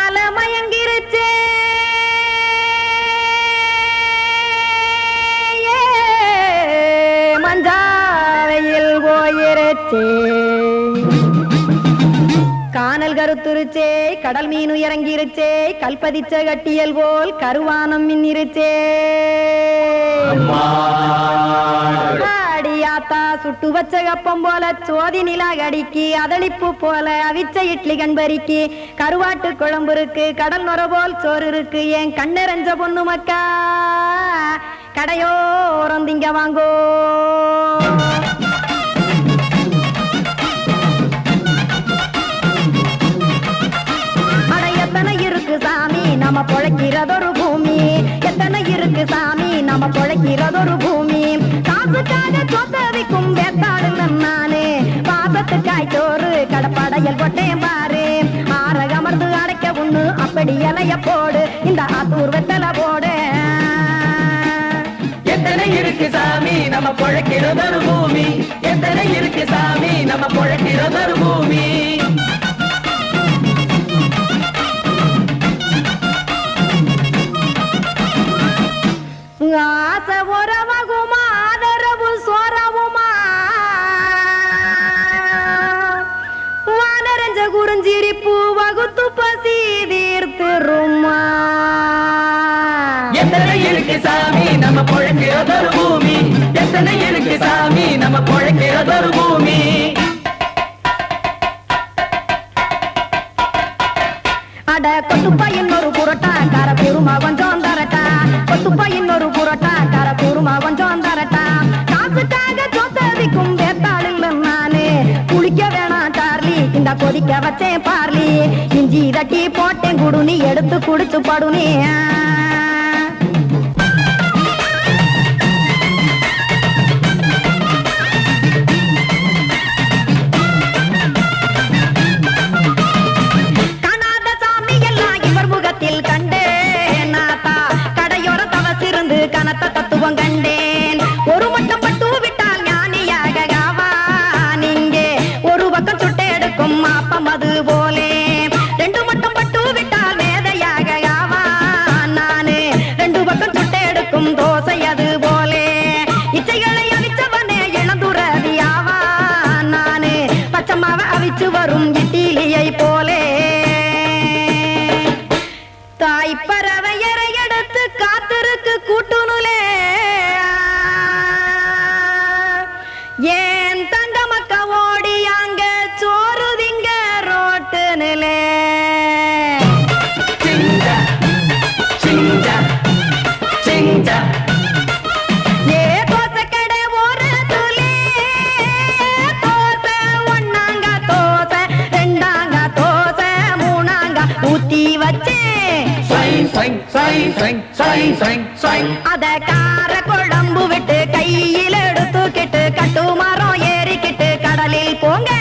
தலை மயங்கிருச்சே மஞ்சாவையில் போயிருச்சே கானல் கருத்துருச்சே கடல் மீன் இறங்கிருச்சே கல்பதிச்ச கட்டியல் போல் கருவானம் மின்னிருச்சே ஆடியாத்தா சுட்டு வச்ச கப்பம் போல சோதி நிலா கடிக்கு அதளிப்பு போல அவிச்ச இட்லி கண்பறிக்கு கருவாட்டு குழம்பு இருக்கு கடல் நுர போல் சோறு இருக்கு என் கண்ணெரஞ்ச பொண்ணு மக்கா கடையோரம் திங்க வாங்கோ எத்தனை இருக்கு சாமி நம்ம பொழைக்கிறதொரு பூமி எத்தனை இருக்கு சாமி நம்ம பொழைக்கிறதொரு பூமி காசுக்காக சொத்தவிக்கும் வேத்தாடு நானு பாசத்துக்காய் சோறு கடப்படையல் போட்டேன் பாரு ஆற அமர்ந்து அடைக்க ஒண்ணு அப்படி இலைய போடு இந்த ஆத்தூர் வெத்தலை போடு எத்தனை இருக்கு சாமி நம்ம பொழைக்கிறதொரு பூமி எத்தனை இருக்கு சாமி நம்ம பொழைக்கிறதொரு பூமி ஆசை உறவகுமா ஆதரவு சோறவுமா வானரஞ்ச குறிஞ்சிரிப்பு வகுத்து பசி தீர்த்துருமா எத்தனை இருக்கு சாமி நம்ம பொழைக்கிறதொரு பூமி எத்தனை இருக்கு சாமி நம்ம பொழைக்கிறதொரு பூமி அட கொத்துப்பா இன்னொரு புரோட்டா கார பெருமா கொஞ்சம் தரட்டா கொத்துப்பா இன்னொரு புரோட்டா கார பெருமா கொஞ்சம் தரட்டா காசுக்காக சொத்தவிக்கும் வேத்தாள் இல்ல நானு குளிக்க வேணாம் சார்லி இந்த கொதிக்க வச்சேன் பார்லி இஞ்சி தட்டி போட்டேன் குடுனி எடுத்து குடிச்சு படுனி கண்டேன் நாத்தா கடையோர தவசிருந்து கனத்த தத்துவம் கண்டேன் ஒரு மட்டம் பட்டு விட்டால் ஞானியாக காவா நீங்கே ஒரு பக்கம் சுட்டு எடுக்கும் மாப்பம் அது போலே ரெண்டு மட்டம் பட்டு விட்டால் மேதையாக காவா நானு ரெண்டு பக்கம் சுட்டு எடுக்கும் தோசை அது போலே இச்சைகளை அவிச்சவனே இளந்துறவியாவா நானு பச்சம்மாவை அவிச்சு வரும் இட்டிலியை போலே தாய் பறவையரை எடுத்து காத்திருக்கு கூட்டுனுலே ஏன் தங்க மக்க ஓடி அங்க சோறுதிங்க ரோட்டு நிலே ஏ தோசை கடை ஒரு துளி தோசை ஒன்னாங்க தோசை ரெண்டாங்க தோசை மூணாங்க ஊத்தி வச்சே அத கார குழம்பு விட்டு கையில் எடுத்துக்கிட்டு கட்டு மரம் ஏறிக்கிட்டு கடலில் போங்க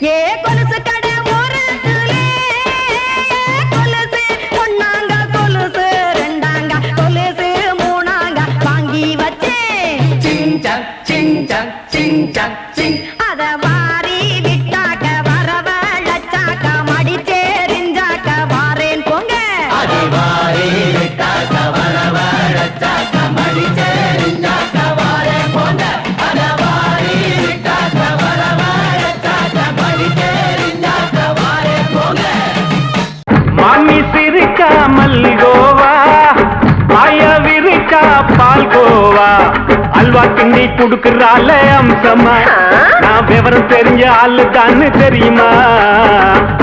ஏ கொலுசு கடை ஒரு கொலுசு ஒன்னாங்க கொலுசு ரெண்டாங்க கொலுசு மூணாங்க வாங்கி வச்சே அத வாரி விட்டாக்க வரவழைச்சாக்க மடிச்சேரிஞ்சாக்க வாரேன் போங்க மாமி சிரிச்சா மல்லிகோவா மாய விரிச்சா பால்கோவா அல்வா கிண்டி குடுக்கறால அம்சமா நான் விவரம் தெரிஞ்ச ஆளு தான்னு தெரியுமா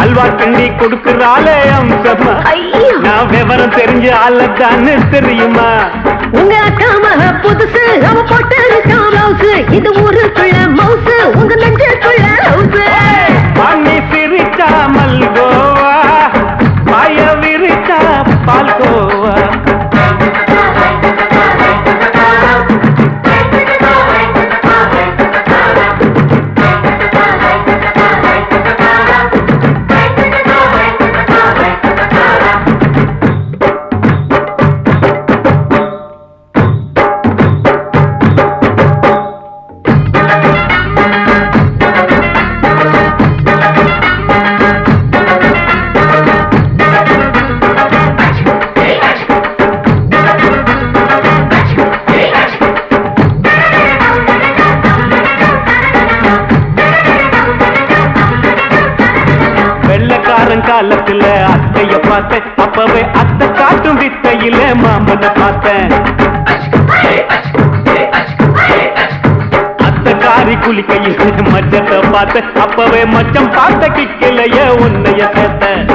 அல்வா கிண்டி குடுக்கறால அம்சமா நான் விவரம் தெரிஞ்ச ஆளு தான்னு தெரியுமா உங்க அக்கா மக புதுசு அவ போட்டு மவுசு இது ஊருக்குள்ள மவுசு உங்க நெஞ்சுக்குள்ள ஹவுசு மாமி சிரிச்சா மல்லிகோவா மாய விரிச்சா பால்கோவா சாயங்காலத்துல அத்தைய பார்த்தேன், அப்பவே அத்தை காட்டும் வித்தையில மாமனை பார்த்தேன். அத்தை காரி குளிக்கையில் மச்சத்தை பார்த்தேன், அப்பவே மச்சம் பார்த்த கிக்கலைய உன்னைய சேர்த்தேன்.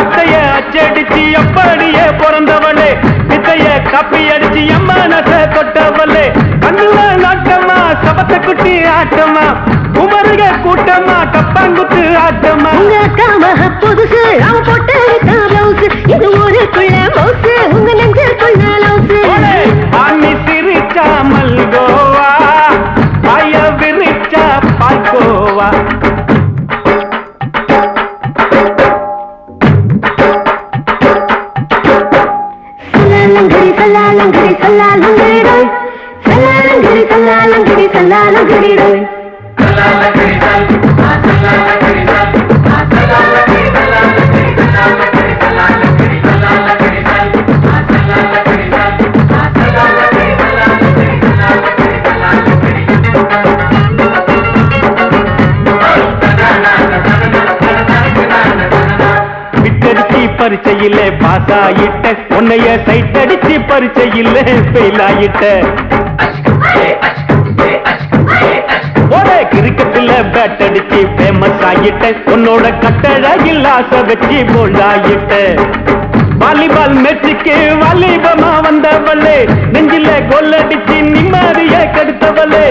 அத்தைய அச்சடிச்சு அப்படியே பிறந்தவளே, வித்தைய காப்பி அடிச்சு எம்மனச தொட்டவளே. கண்ணுல நாட்டமா சபத்தை குட்டி ஆட்டமா, குமருக கூட்டமா கப்பாங்குத்து ஆட்டமா. உங்க காம புதுசு அவ போட்டு பிளவுஸ், இது ஊருக்குள்ள மவுசு உங்க நெஞ்சுக்குள்ள லவுசு. ஆனி சிரிச்சா மல்கோவா, பாய விரிச்சா பால்கோவா. சல்லாலங்கடி சல்லாலங்கடி ரோய், சல்லாலங்கடி சல்லாலங்கடி சல்லாலங்கடி ரோய். விட்டடிச்சு பரிச்சையில பாஸ் ஆயிட்ட, உன்னைய சைட் அடிச்சு பரிச்சையில ஃபெயில் ஆயிட்ட. கிரிக்கெட்ல பேட் அடிச்சு ஃபேமஸ் ஆயிட்ட, உன்னோட கட்டழகில் ஆசை வச்சு போல்ட் ஆயிட்ட. வாலிபால் மேட்சுக்கு வாலிபமா வந்தவளே, நெஞ்சில கோல் அடிச்சு நிம்மதிய கெடுத்தவளே.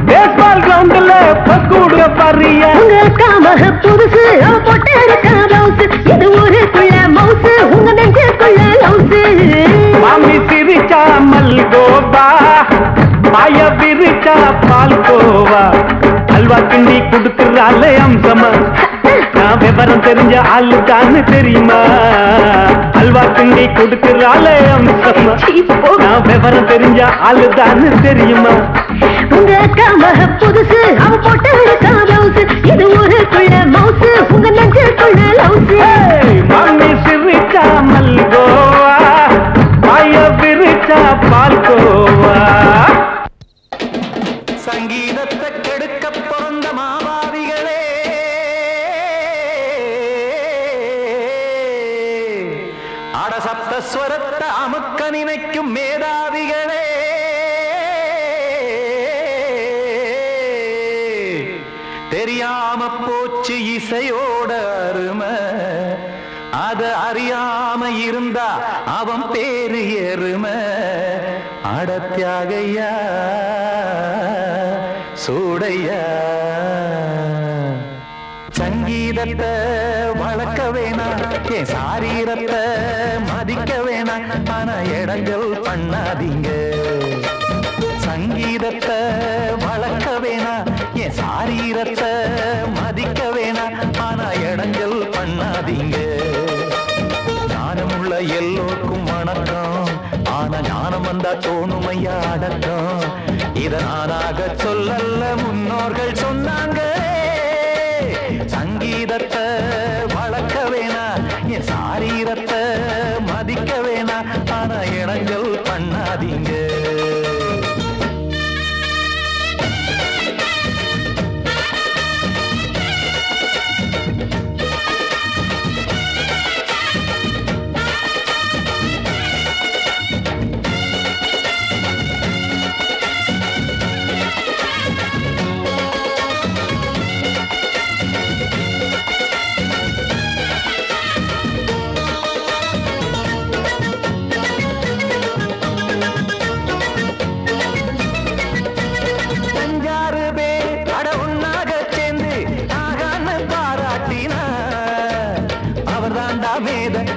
பேஸ்பால் கிரவுண்ட்ல பக்கூடுற பாரியா, உங்க காம புதுசு அவ போட்டு பிளவுஸ், இது ஊருக்குள்ள மவுசு உங்க நெஞ்சுக்குள்ள லவுசு. மாமி சிரிச்சா மல்கோவா, பாய விரிச்சா பால்கோவா. அல்வா கிண்டி குடுக்கறால அம்சமா, நான் விவரம் தெரிஞ்ச ஆளுதான்னு தெரியுமா. அல்வா கிண்டி குடுக்கறால அம்சமா, நான் விவரம் தெரிஞ்ச ஆளுதான்னு தெரியுமா. உங்க காம புதுசு அவ போட்டு பிளவுஸ், இது ஊருக்குள்ள மவுசு உங்க நெஞ்சுக்குள்ள லவுசு. மாமி சிரிச்சா மல்கோவா, பாய விரிச்சா பால்கோவா. சங்கீதத்தை கெடுக்க பிறந்த மாபாவிகளே, அட சப்தஸ்வரத்தை அமுக்க நினைக்கும் மேதாவிகளே, தெரியாம போச்சு இசையோட அருமை, அத அறியாம இருந்தா அவன் பேரு எருமை. அட தியாகையா சூடையா, சங்கீதத்தை வளர்க்க வேணாம், என் சாரீரத்தை மதிக்க வேணாம், ஆனா இடங்கள் பண்ணாதீங்க. சங்கீதத்தை வளர்க்க வேணாம், என் சாரீரத்தை மதிக்க வேணாம், ஆனா இடங்கள் பண்ணாதீங்க. ஞானமுள்ள எல்லோருக்கும் வணக்கம், ஆனா ஞானம் வந்தா தோணுமையா அடக்கம். இத நானாக சொல்லல்ல முன்னோர்கள் சொன்னாங்க. சங்கீதத்தை வளர்க்க வேணாம், என் சாரீரத்தை மதிக்க வேணாம், ஆனா இடங்கள் பண்ணாதீங்க.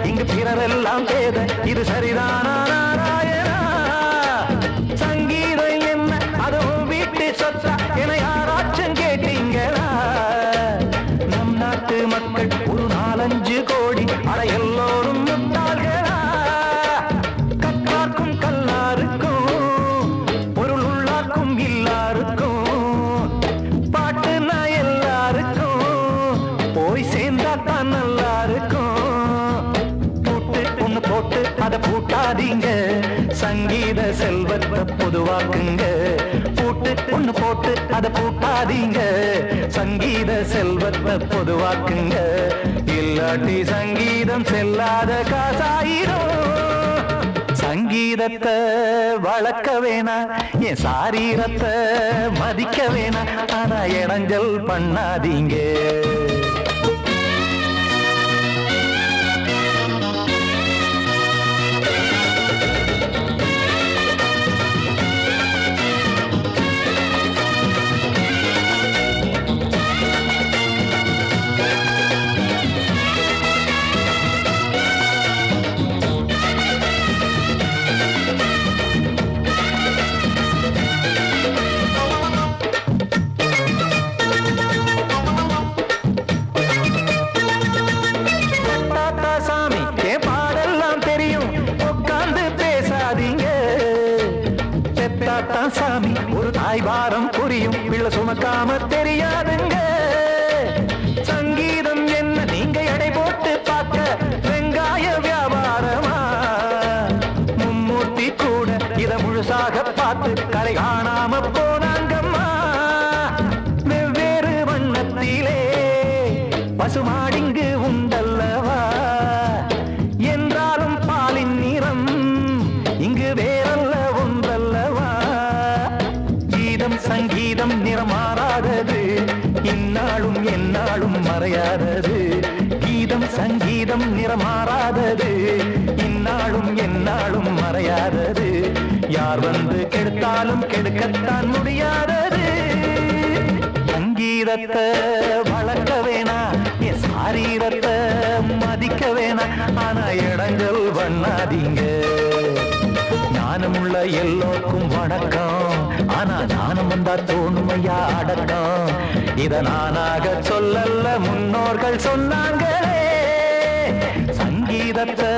இங்கு பிறரெல்லாம் பேத, இது சரிதானா நாராயணா? சங்கீதம் என்ன அதுவும் வீட்டு சொத்தா என யாராச்சும் கேட்டீங்களா? நம் நாட்டு மக்கள் ஒரு 4-5 கோடி, அட எல்லோரும் முட்டாள்களா? கற்றார்க்கும் கல்லாருக்கும் பொருள் உள்ளார்க்கும் எல்லாருக்கும் பாட்டுனா எல்லாருக்கும் போய் சேர்ந்தா தான் நல்லா இருக்கும். போட்டு அத பூட்டாதீங்க, சங்கீத செல்வத்தை பொதுவாக்குங்க. பூட்டு ஒண்ணு போட்டு போட்டு அதை பூட்டாதீங்க. சங்கீத செல்வத்தை பொதுவாக்குங்க, இல்லாட்டி சங்கீதம் செல்லாத காசாயிரும். சங்கீதத்தை வளர்க்க வேணா, என் சாரீரத்தை மதிக்க வேணா, ஆனா இடைஞ்சல் பண்ணாதீங்க. சாமி ஒரு தாய் வாரம் புரியும், பிள்ளை சுமக்காம தெரியாதுங்க. சங்கீதம் என்ன நீங்க எடை போட்டு பார்க்க வெங்காய வியாபாரமா? மும்மூர்த்தி கூட இத முழுசாக பார்த்து கரை காணாம போனாங்கம்மா. வெவ்வேறு வண்ணத்திலே பசுமாடிங்கு உண்டல்லவா, என்றாலும் பாலின் நிறம் இங்கு வேறல்ல ஒன்றல்லவா. சங்கீதம் நிறமாறாதது, இந்நாளும் எந்நாளும் மறையாதது. கீதம் சங்கீதம் நிறமாறாதது, இந்நாளும் எந்நாளும் மறையாதது. யார் வந்து கெடுத்தாலும் கெடுக்கத்தான் முடியாதது. சங்கீதத்தை வளர்க்க வேணா, என் சாரீரத்தை மதிக்க வேணா, ஆனா இடைஞ்சல் பண்ணாதீங்க. ஞானமுள்ள எல்லோருக்கும் வணக்கம், ஆனா ஞானம் வந்தா தோணுமையா அடக்கம். இத நானாக சொல்லல்ல, முன்னோர்கள் சொன்னாங்களே. சங்கீதத்தை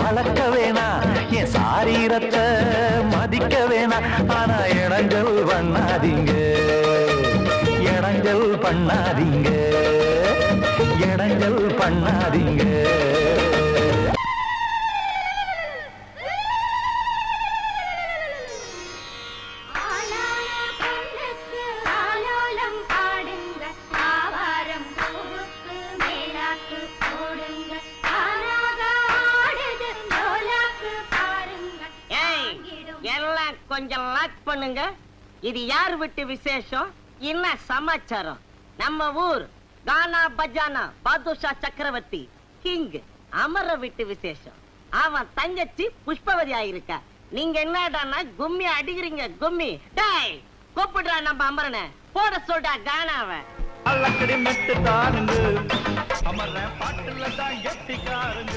வளர்க்க வேணா, என் சாரீரத்தை மதிக்க வேணா, ஆனா இடைஞ்சல் பண்ணாதீங்க. இடைஞ்சல் பண்ணாதீங்க, இடைஞ்சல் பண்ணாதீங்க. கொஞ்சம் லாக் பண்ணுங்க. இது யார் விட்டு விசேஷம், என்ன சமாச்சாரம்? நம்ம ஊர் கானா பஜானா பாதுஷா சக்கரவர்த்தி கிங் அமர விட்டு விசேஷம். அவன் தங்கச்சி புஷ்பவதி ஆயிருக்கா. நீங்க என்னடானா கும்மி அடிக்கிறீங்க? கும்மி டேய் கூப்பிடுறா நம்ம அமரனை, போட சொல்றா கானாவை. அல்லக்கடி மெட்டு தாருங்க, அமர பாட்டுல தான் எட்டிக்காருங்க.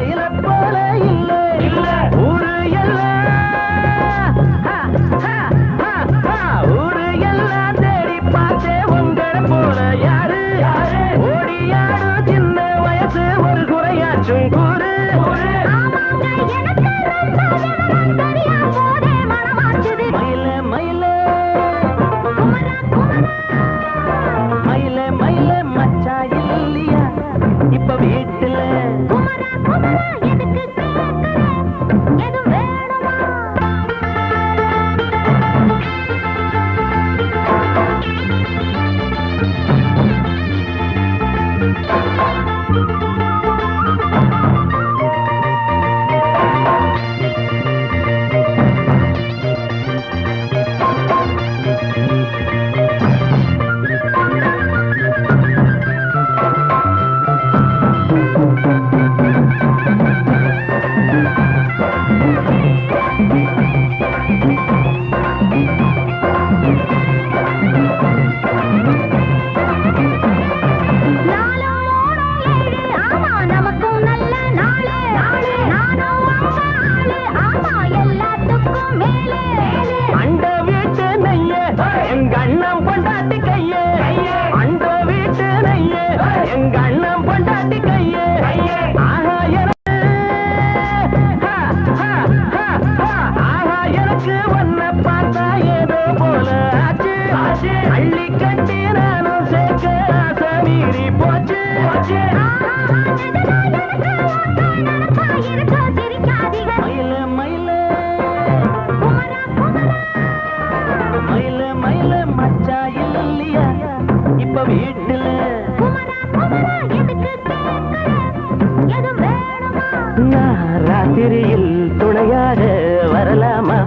மயில போல இல்ல இல்ல ஊரு எல்லாம் ஊரு எல்லாம் தேடி பார்த்தே உங்களை போல யாரு ஓடியாடு சின்ன வயசு ஒரு குறையாச்சும் கூறு மயில மயில மயில மயில மச்சா இல்லையா இப்ப வீட்டுல ராத்திரியில் துணையாக வரலாமா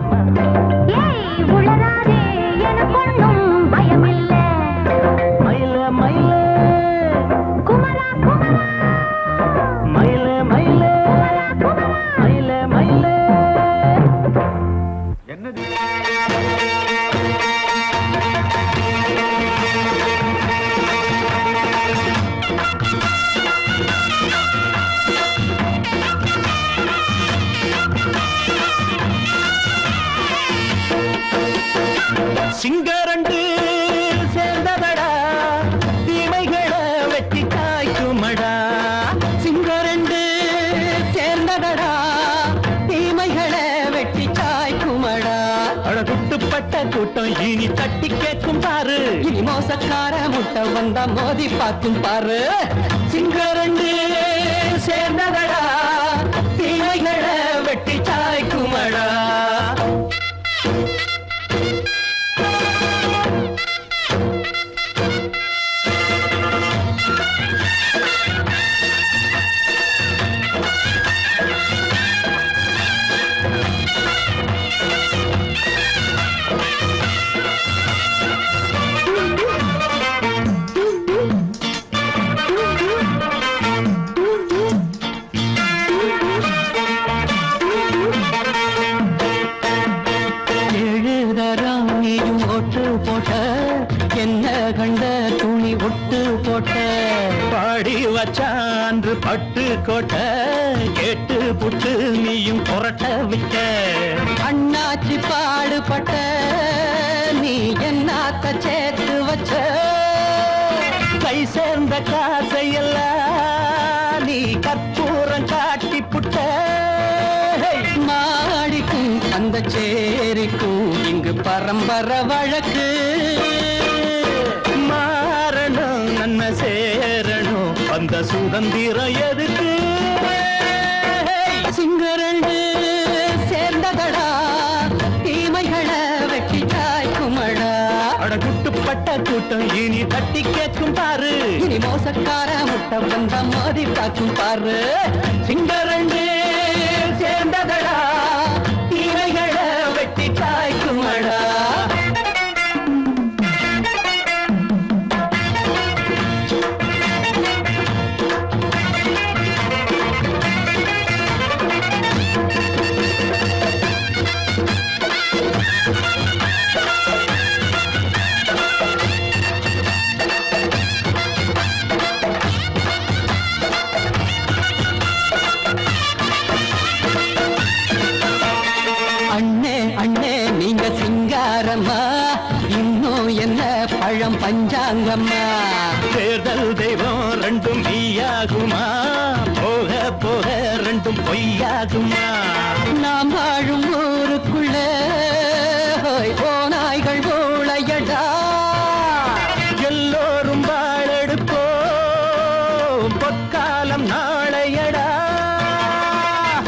மயில மயில மயில மயில மயில மயில என்னது சிங்கரண்டு சேர்ந்ததடா தீமைகளை வெட்டி காய்க்குமடா சிங்கரண்டு சேர்ந்ததடா தீமைகளை வெட்டி காய்க்குமடா அழகுட்டுப்பட்ட கூட்டம் இனி தட்டி கேட்கும் பாரு இனி மோசக்கார முட்டை வந்தா மோதி பார்க்கும் பாரு சிங்கரண்டு சேர்ந்ததடா தீமைகளை வெட்டி காய்க்குமடா வச்சான்று பட்டு கோட்டை கேட்டு புட்டு நீயும் புரட்ட விட்ட அண்ணாச்சி பாடுபட்ட நீ என்னாத்த சேர்த்து வச்ச கை சேர்ந்த காசையெல்லாம் நீ கற்பூரம் காட்டி புட்ட மாடிக்கும் அந்த சேரிக்கும் இங்கு பரம்பரை வழக்கு மாறணும் நன்மை சேரணும் அந்த சுதந்திரம் எதுக்கு சிங்கரண்டு சேர்ந்ததடா தீமைகளை வெட்டி காய்க்குமடா அடகுட்டுப்பட்ட கூட்டம் இனி தட்டி கேட்கும் பாரு இனி மோசக்கார முட்டை வந்த மோதி பார்க்கும் பாரு சிங்கரண்டு சேர்ந்ததடா தீமைகளை வெட்டி காய்க்குமடா பாரம்மா. தேர்தல் தெய்வம் ரெண்டும் நீயாகுமா, போக போக ரெண்டும் பொய்யாகுமா. நாம் வாழும் ஊருக்குள்ளே போனாய்கள் ஊழையடா. எல்லோரும் வாழெடுப்போம், பொற்காலம் நாளையடா.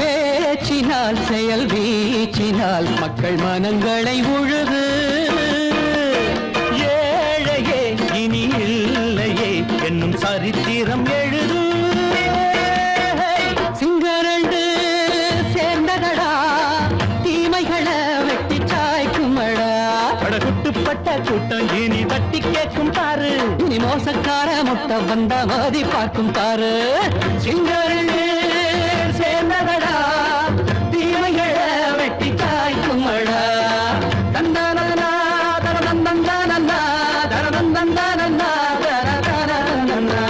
பேச்சினால் செயல் வீச்சினால் மக்கள் மனங்களை உழுது. ஏழையே இனி இல்லையே என்னும் சரித்திரம் எழுது. சிங்கரண்டு சேர்ந்ததடா, தீமைகளை வெட்டி சாய்க்குமடா. படகுட்டுப்பட்ட கூட்டம் இனி தட்டி கேட்கும் பாரு. இனி மோசக்கார முட்டை வந்த மதி பார்க்கும் தாரு. சிங்கரண்டு சேர்ந்ததடா, தீமைகளை வெட்டி சாய்க்குமடா. தந்தானனா தரதந்தந்தானனா தரதந்தந்தானனா தரதந்தந்தானனா.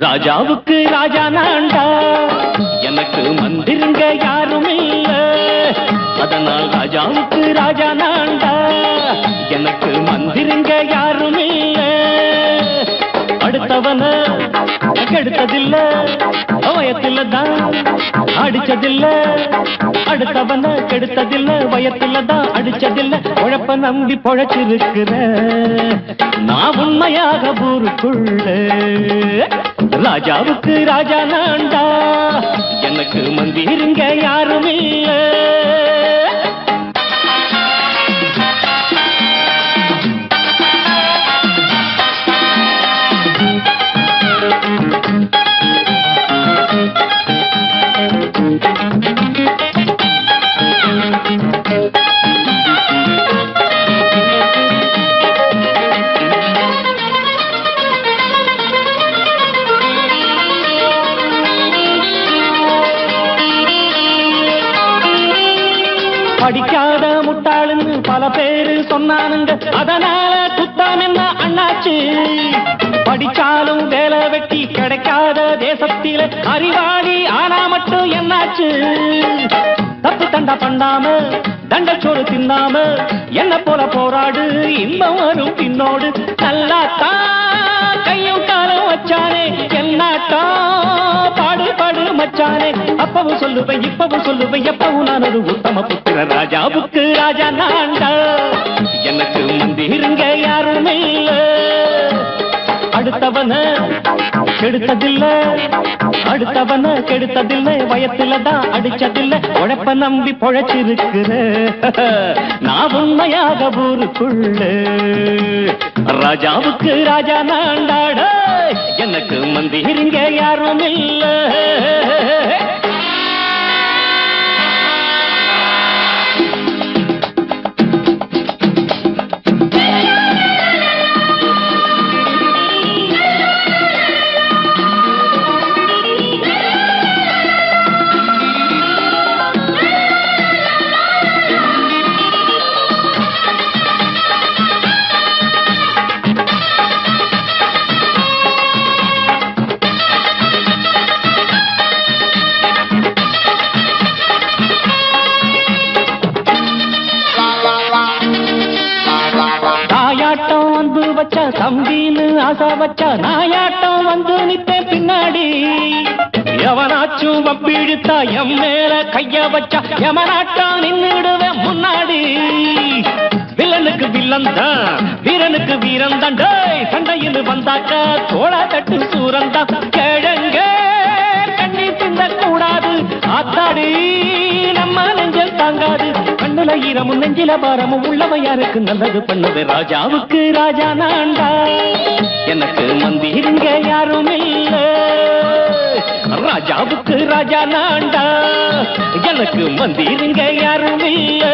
ராஜாவுக்கு ராஜா நான்டா, எனக்கு மந்திருங்க யாரும் இல்ல. அதனால் ராஜாவுக்கு ராஜா நான்டா, எனக்கு மந்திருங்க யாரும் இல்ல. அடுத்தவன கெடுத்ததில்ல, வயத்தில தான் அடிச்சதில்ல. அடுத்தவன கெடுத்ததில்ல, வயத்தில தான் அடிச்சதில்ல. உழப்ப நம்பி பொழைச்சிருக்கிற நான் உண்மையாக ஊருக்குள்ள. ராஜாவுக்கு ராஜா நான்டா, எனக்கு மந்திருங்க யாரும் இல்ல. படிக்காத முட்டாளுன்னு பல பேரு சொன்னானுங்க, அதனால குத்தம் என்ன அண்ணாச்சு. படிச்சாலும் வேலை வெட்டி கிடைக்காத தேசத்தில அறிவாளி ஆனா மட்டும் என்னாச்சு. தப்பு தண்டா பண்ணாம தண்டச்சோறு தின்னாம என்ன போல போராடு, இன்பம் வரும் பின்னோடு. நல்லாத்தான் கையும் காலம் வச்சானே, என்னாட்டா பாடு பாடு மச்சானே. அப்பவும் சொல்லுவேன் இப்பவும் சொல்லுவேன், எப்பவும் நான் ஒரு உத்தம புத்திர. ராஜாவுக்கு ராஜா நான்டா, எனக்கு மந்திருங்க யாரும் இல்ல. அடுத்தவன கெடுத்ததில்ல, அடுத்தவன கெடுத்ததில்லை, வயத்தில தான் அடிச்சதில்ல. உழைப்ப நம்பி பொழைச்சிருக்கிற நான் உண்மையாக ஊருக்குள்ள. ராஜாவுக்கு ராஜா நான்டாட, எனக்கு மந்திருங்க யாரும் இல்ல. தம்பின்னு ஆசா வச்சா நாயாட்டம் வந்து நிப்பேன் பின்னாடி. எவனாச்சும் வப்பிழுத்தா எம் மேல கைய வச்சா எவனாட்டம் நின்னுடுவேன் முன்னாடி. வில்லனுக்கு வில்லன் தான், வீரனுக்கு வீரன் தான். சண்டையில் வந்தாக்கா தோளா தட்டு சூரன் தான். கிழங்க கண்ணி தின்ன கூடாது, ஆத்தாடி நம்ம நெஞ்சல் தாங்காது. கண்ணுல ஈரமும் நெஞ்சில பாரமும் உள்ளவன் யாருக்கு நல்லது பண்ணது. ராஜாவுக்கு ராஜா நான்டா, எனக்கு மந்திருங்க யாரும் இல்ல. ராஜாவுக்கு ராஜா நான்டா, எனக்கு மந்திருங்க யாரும் இல்ல.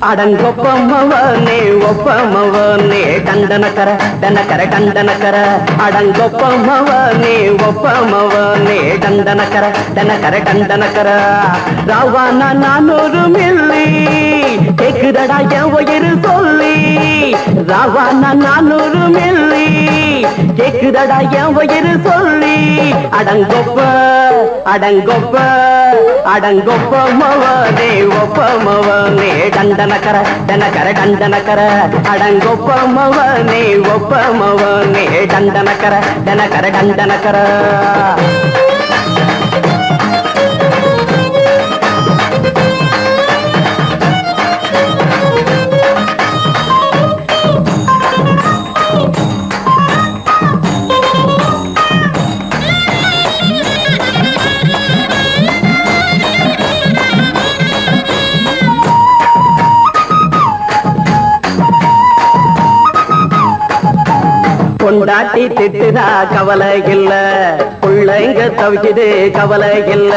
அடங்கொப்பமவனே ஒப்பமவனே டண்டனக்கர டனக்கர டண்டனக்கர அடங்கொப்பமவனே ஒப்பமவனே டண்டனக்கர டனக்கர டண்டனக்கர ராவானா 400 மில்லி கேக்குதடா என் உயிர் சொல்லி ராவானா 400 மில்லி கேக்குதடா என் உயிர் சொல்லி அடங்கொப்ப அடங்கொப்ப அடங்கொப்பமவனே ஒப்பமவனே டண்டனக்கர டனக்கர டண்டனக்கர அடங்கொப்பமவனே ஒப்பமவனே டண்டனக்கர டனக்கர டண்டனக்கர பொண்டாட்டி திட்டுதா கவலை இல்ல புள்ளைங்க தவிக்குது கவலை இல்ல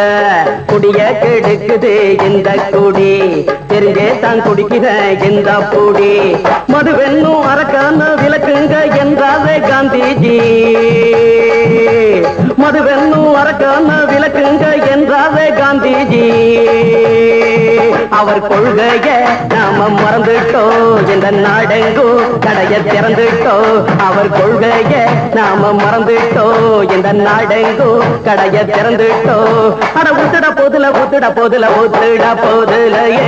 குடிய கெடுக்குது இந்த குடி தெரிஞ்சே தான் குடிக்கிற இந்த பூடி மதுவென்னும் அரக்கான விளக்குங்க என்றாரே காந்திஜி மதுவென்னும் அரக்கான விளக்குங்க என்றாரே காந்திஜி அவர் கொள்கைய நாம மறந்துட்டோம் இந்த நாடெங்கும் கடைய திறந்துட்டோம் அவர் கொள்கைய நாம மறந்துட்டோம் இந்த நாடெங்கும் கடைய திறந்துட்டோம் அட ஊத்துட போதுல ஊத்துட போதுல ஊத்துட போதுலையே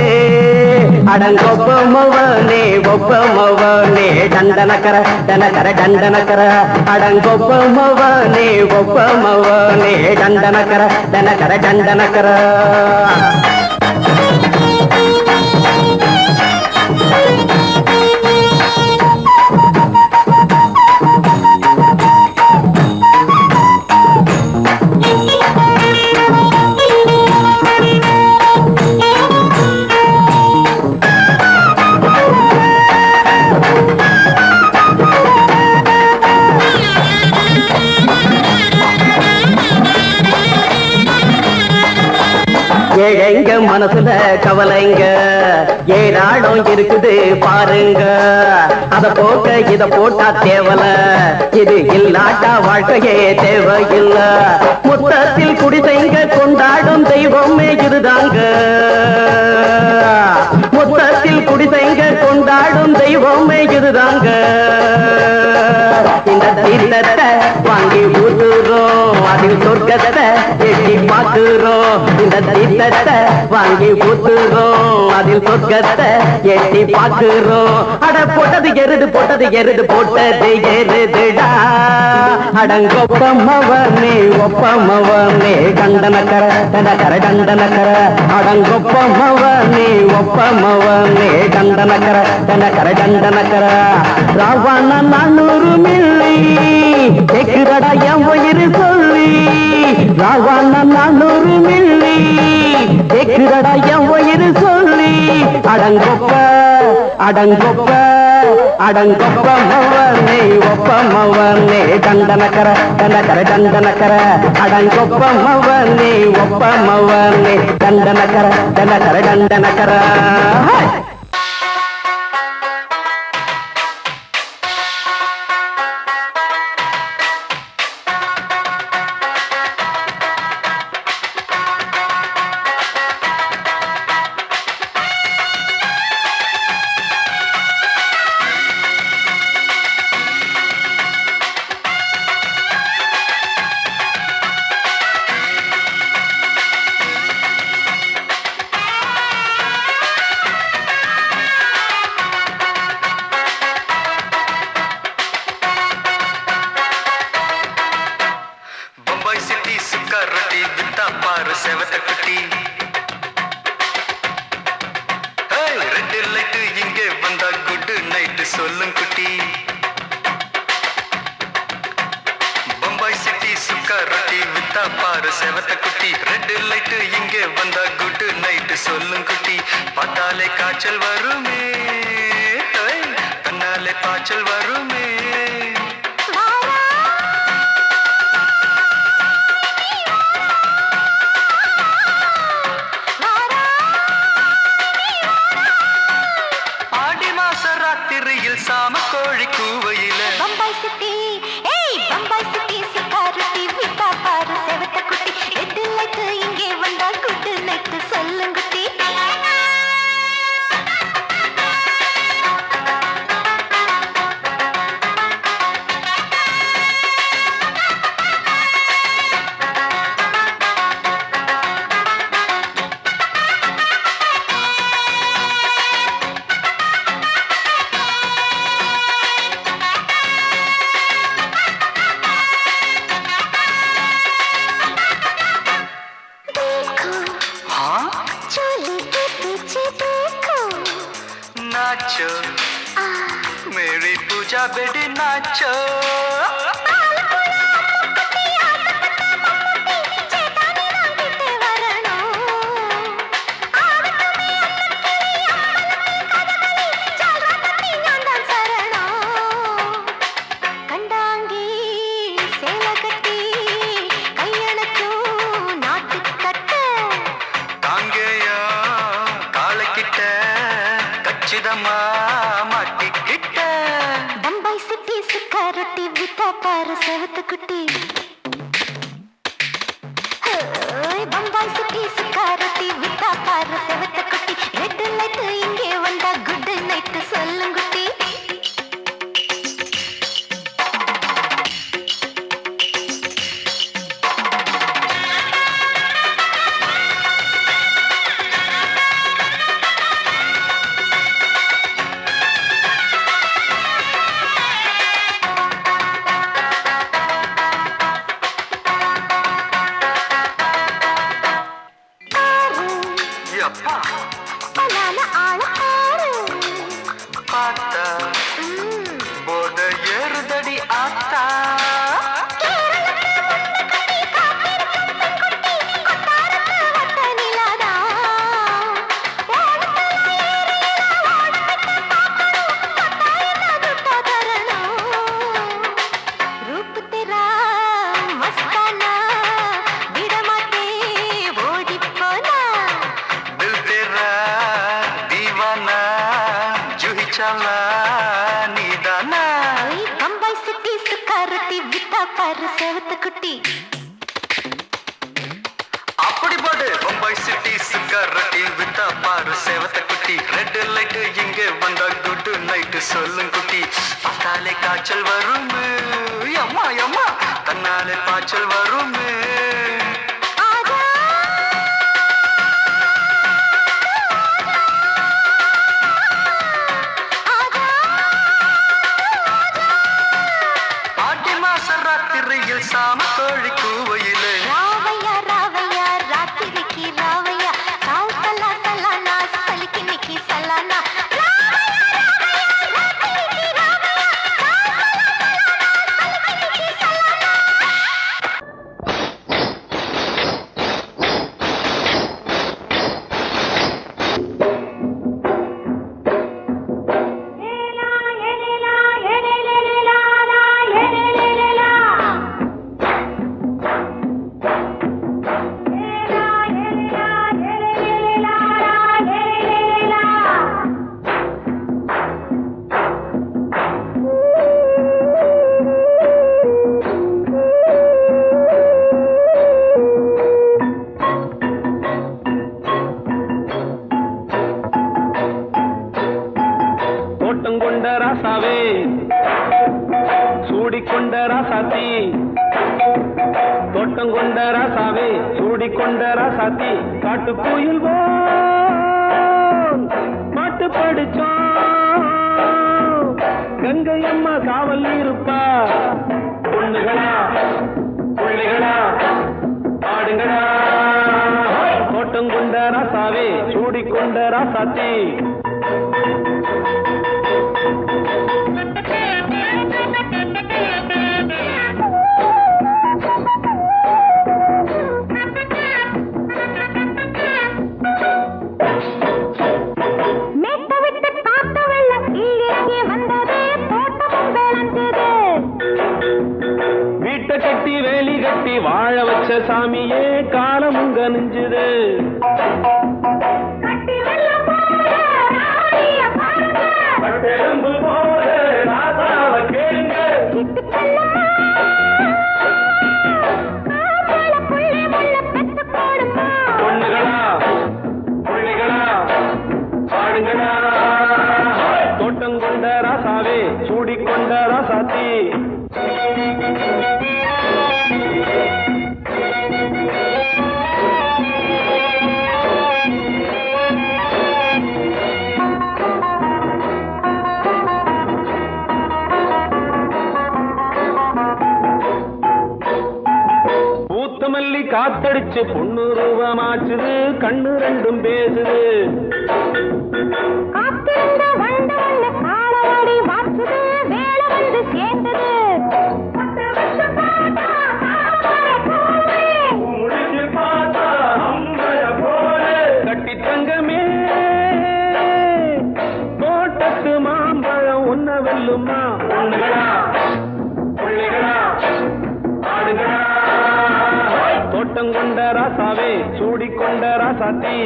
அடங்கொப்பமவனே ஒப்பமவனே டண்டனக்கர டனக்கர டண்டனக்கர அடங்கொப்பமவனே ஒப்பமவனே டண்டனக்கர டனக்கர டண்டனக்கர ஏழைங்க மனசுல கவலைங்க ஏராளம் இருக்குது பாருங்க அத போக்க இத போட்டா தேவல இது இல்லாட்டா வாழ்க்கையே தேவையில்ல முத்தத்தில் குடிசைங்க கொண்டாடும் தெய்வமே இதுதாங்க முத்தத்தில் குடிசைங்க கொண்டாடும் தெய்வமே இதுதாங்க இந்த தீர்த்தத்தை வாங்கி ஊத்துறோம் அதில் சொர்க்கத்தை எட்டி பார்க்கிறோம் இந்த தீர்த்தத்தை வாங்கி ஊத்துறோம் அதில் சொர்க்கத்தை எட்டி பார்க்கிறோம் அட போட்டது எருது போட்டது எருதுடா அடங்கொப்பமவனே ஒப்பமவனே கண்டனக்கர டனக்கர டண்டனக்கர அடங்கொப்பமவனே ஒப்பமவனே கண்டனக்கர டனக்கர டண்டனக்கர ராவண 400 மில்லி கேக்குதடா என் உயிர் சொல்லி ராவண 400 மில்லி கேக்குதடா என் உயிர் சொல்லி அடங்கொப்ப அடங்கொப்ப அடங்கொப்பமவனே ஒப்பமவனே டண்டனக்கர டனக்கர டண்டனக்கர அடங்கொப்பமவனே ஒப்பமவனே டண்டனக்கர டனக்கர டண்டனக்கர சொல்லும் குட்டி பம்பாய் சிட்டி சுக்கா ரொட்டி வித்தா பாரு செவத்த குட்டி ரெட் லைட் இங்கே வந்தா குட் நைட் சொல்லும் குட்டி பார்த்தாலே காய்ச்சல் வருமே கண்ணாலே பாய்ச்சல் வருமே கோழி கூவையில பம்பாய் சிட்டி ஏய் பம்பாய் சிட்டி சுக்காரத்தி விட்டா பாரு செவத்த குட்டி ரெட் லைட் இங்கே வந்தா குட் நைட் சொல்லுங்குட்டி नाचो मेरी पूजा बेटी नाचो பம்பாய் சிட்டி சுக்காரத்தி விட்டா பாரு செவத்த குட்டி பம்பாய் சிட்டி சுக்காரத்தி விட்டா பாரு செவத்த குட்டி ரெட் லைட் இங்கே வந்தா குட் நைட் சொல்லுங்குட்டி பம்பாய் சிட்டி சுக்காரத்தி விட்டா பாரு செவத்த குட்டி அப்படி போடு பம்பாய் சிட்டி சுக்காரத்தி விட்டா பாரு செவத்த குட்டி ரெட் லைட் இங்கே வந்தா குட் நைட் சொல்லும் குட்டி பார்த்தாலே காய்ச்சல் வரும் அம்மா அம்மா தன்னாலே பாய்ச்சல் வரும் சாம கோழி கூவையிலே ராவையா ராவையா ராத்திரிக்கு ராவையா சால் சலா சலானா சலிக்கு நிக்கி சலானா சூடிக்கொண்ட ராசாத்தி தோட்டம் கொண்ட ராசாவே சூடிக்கொண்ட ராசாத்தி காட்டு கோயில் பாட்டு படிச்சோம் கங்கை அம்மா காவல் இருப்பா பொண்ணுகளா பிள்ளைகளா ஆடுங்களா தோட்டம் கொண்ட ராசாவே சூடிக்கொண்ட ராசாத்தி கட்டி வேலி கட்டி வாழ வச்ச சாமியே காலமும் கனிஞ்சுது போல காத்தடிச்சு பொண்ணு ரூபமாச்சுது கண்ணு ரெண்டும் பேசுது காத்திருந்த வண்டு வந்து காலவாடி மாற்றுது வேலை வந்து சேர்ந்தது கட்டி தங்கமே தோட்டத்து மாம்பழம் ஒன்ன வெல்லுமா தோட்டம் கொண்ட ராசாவே சூடிக்கொண்ட ராசாத்தி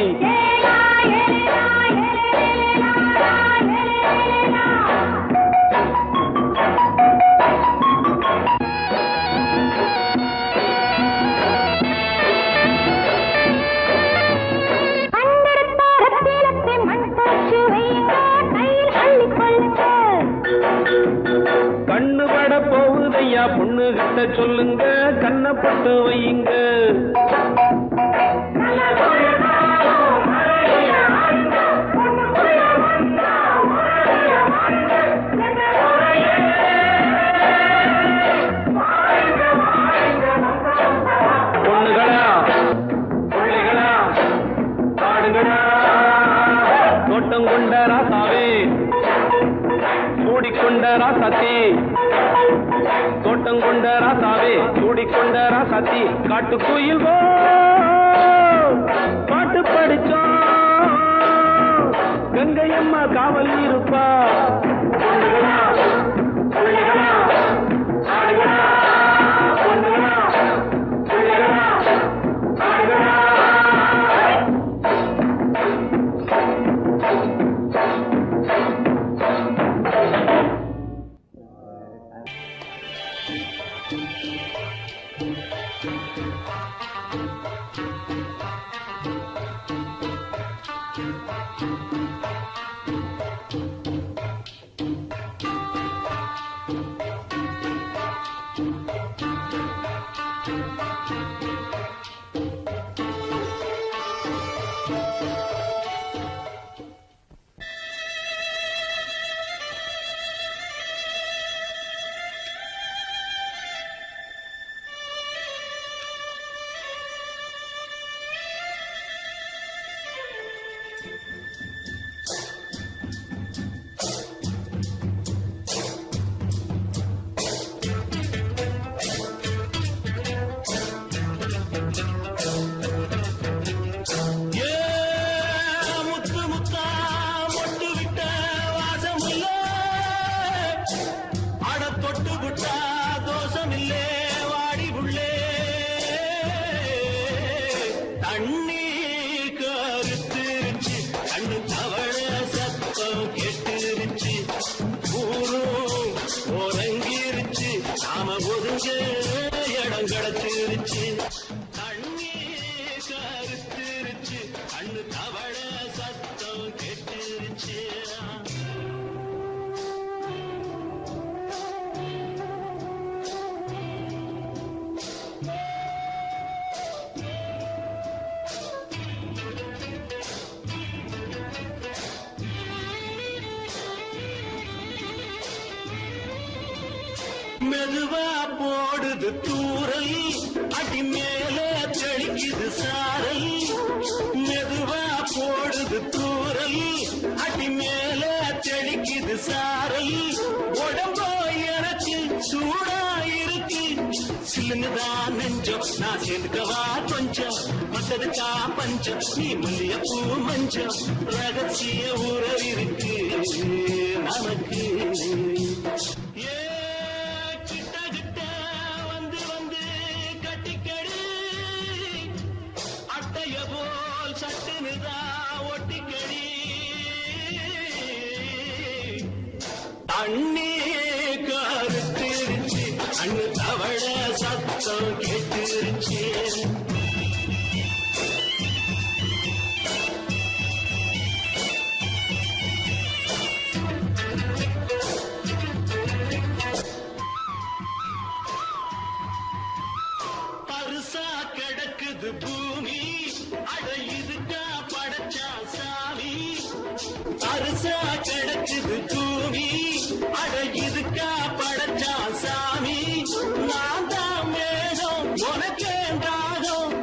கண்ணு பட போகுதையா பொண்ணு கிட்ட சொல்லுங்க கண்ணப்பட்டு வையுங்க பொண்ணுகளா பிள்ளைகளா பாடுங்களா தோட்டம் கொண்ட ராசாவே சூடிக்கொண்ட ராசாத்தி தோட்டம் கொண்ட ராசாவே சூடிக்கொண்ட ராசாத்தி காட்டுக்குயில் பாட்டு படிச்சோம் கங்கையம்மா காவல் இருப்பா பொண்ணுகளா பிள்ளைகளா ஆடுகளா பொண்ணுகளா பிள்ளைகளா ஆடுகளா இடம் கடத்திருச்சு தண்ணி கருத்திருச்சு கண்ணு தவள சத்தம் கெட்டுருச்சு மெதுவா போடுது தூரல் அடி மேல தெளிக்குது சாரல் மெதுவா போடுது தூரல் அடி மேல தெளிக்குது சாரல் உடம்போ எனக்கு சூடா இருக்கு சில்லுதான் நெஞ்சம் நான் சேர்ந்துக்கவா கொஞ்சம் மத்ததுக்கா பஞ்சம் நீ மல்லிய பூ மஞ்சம் ரகசிய உறவிருக்கு நமக்கு அண்ணே கருத்திருச்சு அண்ணு தவள சத்தம் கேட்டுருச்சு பருசா கிடக்குது பூமி அட இதுக்கா படைச்சா சாமி பருசா கிடக்குது பூமி அட இதுக்கா படைச்சா சாமி நான் தான் மேகம் உனக்கேண்டாகும்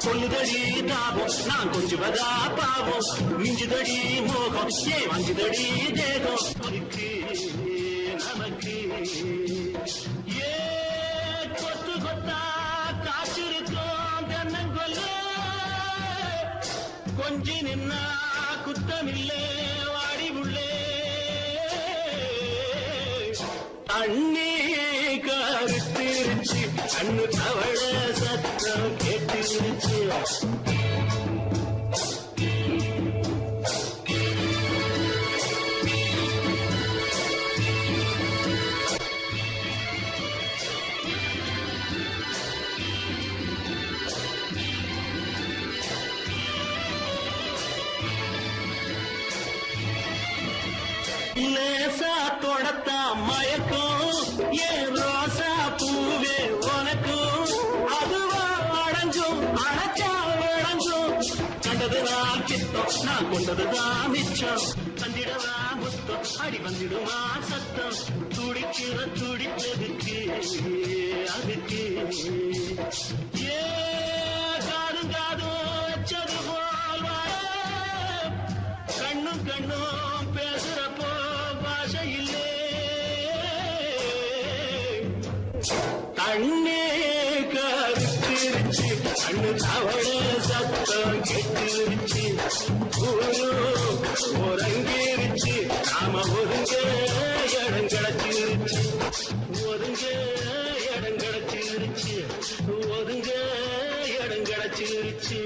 கொல்லுதடி தாபம் நான் கொஞ்சுவதா பாவம் மிஞ்சுதடி மோகம் ஏ வஞ்சுதடி தேகம் நமக்கு ஏ கொத்து கொத்தா காற்றிருக்கோம் தென்னங்கொல்ல கொஞ்சி நின்னா குத்தமில்லே வாடி உள்ளே அண்ணே கருத்திருச்சு கண்ணு தவள சத்தம் கேட்டிருச்சு லேசா தொடத்தா மயக்கும் ஏன் ரோசா பூவே உனக்கும் அதுவா அடங்கும் அடைச்சா அடங்கும் கண்டதுதான் கித்தம் நான் கொண்டதுதான் மிச்சம் வந்திடவா முத்தம் அடி வந்துடுமா சத்தம் துடிக்கிற துடிப்பதுக்கு அதுக்கு ஏ காதும் காதும் வச்சது போல் கண்ணும் கண்ணும் பேசுறப்போ பாஷை இல்லே கண்ணே கருத்திருச்சு கண்ணு தவள சத்தம் கெட்டிருச்சு ஒருங்கிருச்சு நாம ஒருங்க இடம் கிடைச்சிருச்சு ஒருங்க இடம் கிடைச்சிருச்சு ஒருங்க இடம் கிடைச்சிருச்சு